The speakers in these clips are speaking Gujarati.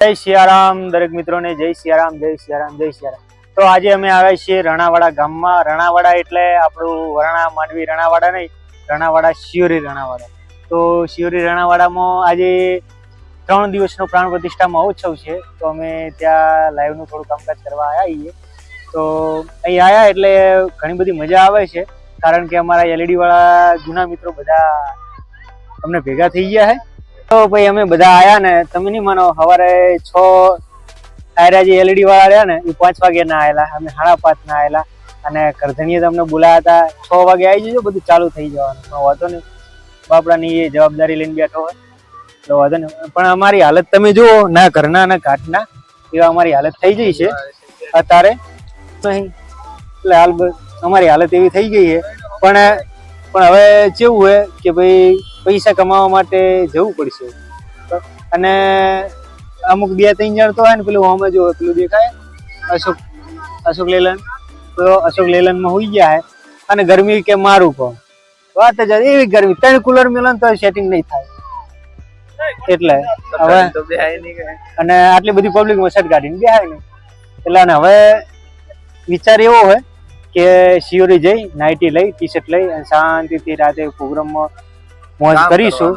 જય સિયારામ દરેક મિત્રોને જય સિયારામ જય સિયારામ જય સિયારામ। તો આજે અમે આવ્યા છીએ રણાવાડા ગામમાં। રણાવાડા એટલે આપણું વરણા માંડવી રણાવાડા નહીં, રણાવાડા શિયોરી રણાવાડા। તો શિયોરી રણાવાડામાં આજે 3 દિવસનો પ્રાણ પ્રતિષ્ઠા મહોત્સવ છે। તો અમે ત્યાં લાઈવનું થોડું કામકાજ કરવા આવ્યા છીએ। તો અહીં આવ્યા એટલે ઘણી બધી મજા આવે છે, કારણ કે અમારા એલઈડી વાળા જૂના મિત્રો બધા અમને ભેગા થઈ ગયા છે। તો ભાઈ અમે બધા આયા ને, તમે નહીં માનો, સવારે 6 આયરા જે એલઈડી વાળા રહ્યા ને એ 5 વાગે ના આવેલા, અમે 5:30 ના આવેલા અને કરધણીએ તમને બોલાયા હતા 6 વાગે આવી જજો, બધું ચાલુ થઈ જવાનું। પણ વાંધો નહીં, બાપડાની એ જવાબદારી લઈને બેઠો હોય તો વાંધો નહીં। પણ અમારી હાલત તમે જુઓ, ના ઘરના ના ઘાટના એવા અમારી હાલત થઈ ગઈ છે અત્યારે નહીં, એટલે હાલ અમારી હાલત એવી થઈ ગઈ છે। પણ હવે કેવું હોય કે ભાઈ પૈસા કમાવા માટે જવું પડશે, અને અમુક 2-3 જણ તો હોય ને, પેલું અમે જો પેલું દેખાય અશોક લેલન, તો અશોક લેલનમાં હોઈ ગયા હે, અને ગરમી કે મારું કોણ વાત જ એવી ગરમી, 3 કુલર મિલન તો સેટિંગ નહીં થાય, એટલે હવે અને આટલી બધી પબ્લિક મસટ કાઢીને બેહાય નહીં, એટલે હવે વિચાર એવો હોય કે શિયોરી જઈ નાઇટી લઈ, ટી-શર્ટ લઈ અને શાંતિથી રાતે પ્રોગ્રામમાં મોજ કરીશું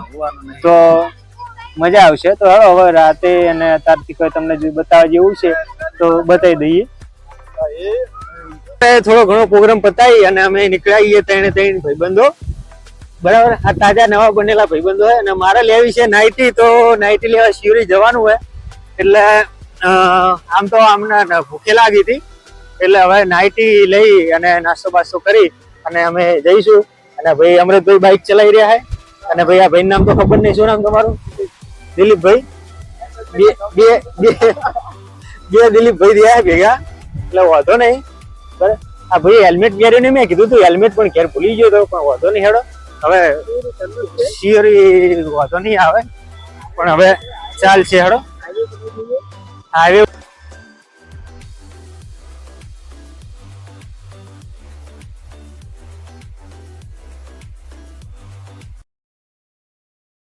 તો મજા આવશે। તો હવે રાતે અને અત્યારથી કોઈ તમને બતાવવા જેવું છે તો બતાવી દઈએ। થોડો ઘણો પ્રોગ્રામ પતાવી અને અમે નીકળાઈએ 3 ભાઈબંધો, બરાબર। આ તાજા નવા બનેલા ભાઈબંધો હોય, અને મારે લેવી છે નાઇટી, તો નાઇટી લેવા શિયોરી જવાનું હોય, એટલે આમ તો અમને ભૂખે લાગી હતી, એટલે હવે નાઇટી લઈ અને નાસ્તો બાસ્તો કરી અને અમે જઈશું। અને ભાઈ અમૃતભાઈ બાઇક ચલાવી રહ્યા છે, અને ભાઈ આ ભાઈ નામ તો ખબર નહીં, શું નામ તમારું? દિલીપભાઈ। બે દિલીપભાઈ રહ્યા ભેગા, એટલે વાંધો નહીં। બરાબર, આ ભાઈ હેલ્મેટ પહેર્યું નહીં, મેં કીધું તું હેલ્મેટ પણ ઘેર ભૂલી ગયો તો, પણ વાંધો નહીં, હેડો હવે શિયોરી વાંધો નહીં આવે, પણ હવે ચાલશે, હેડો હાઈવે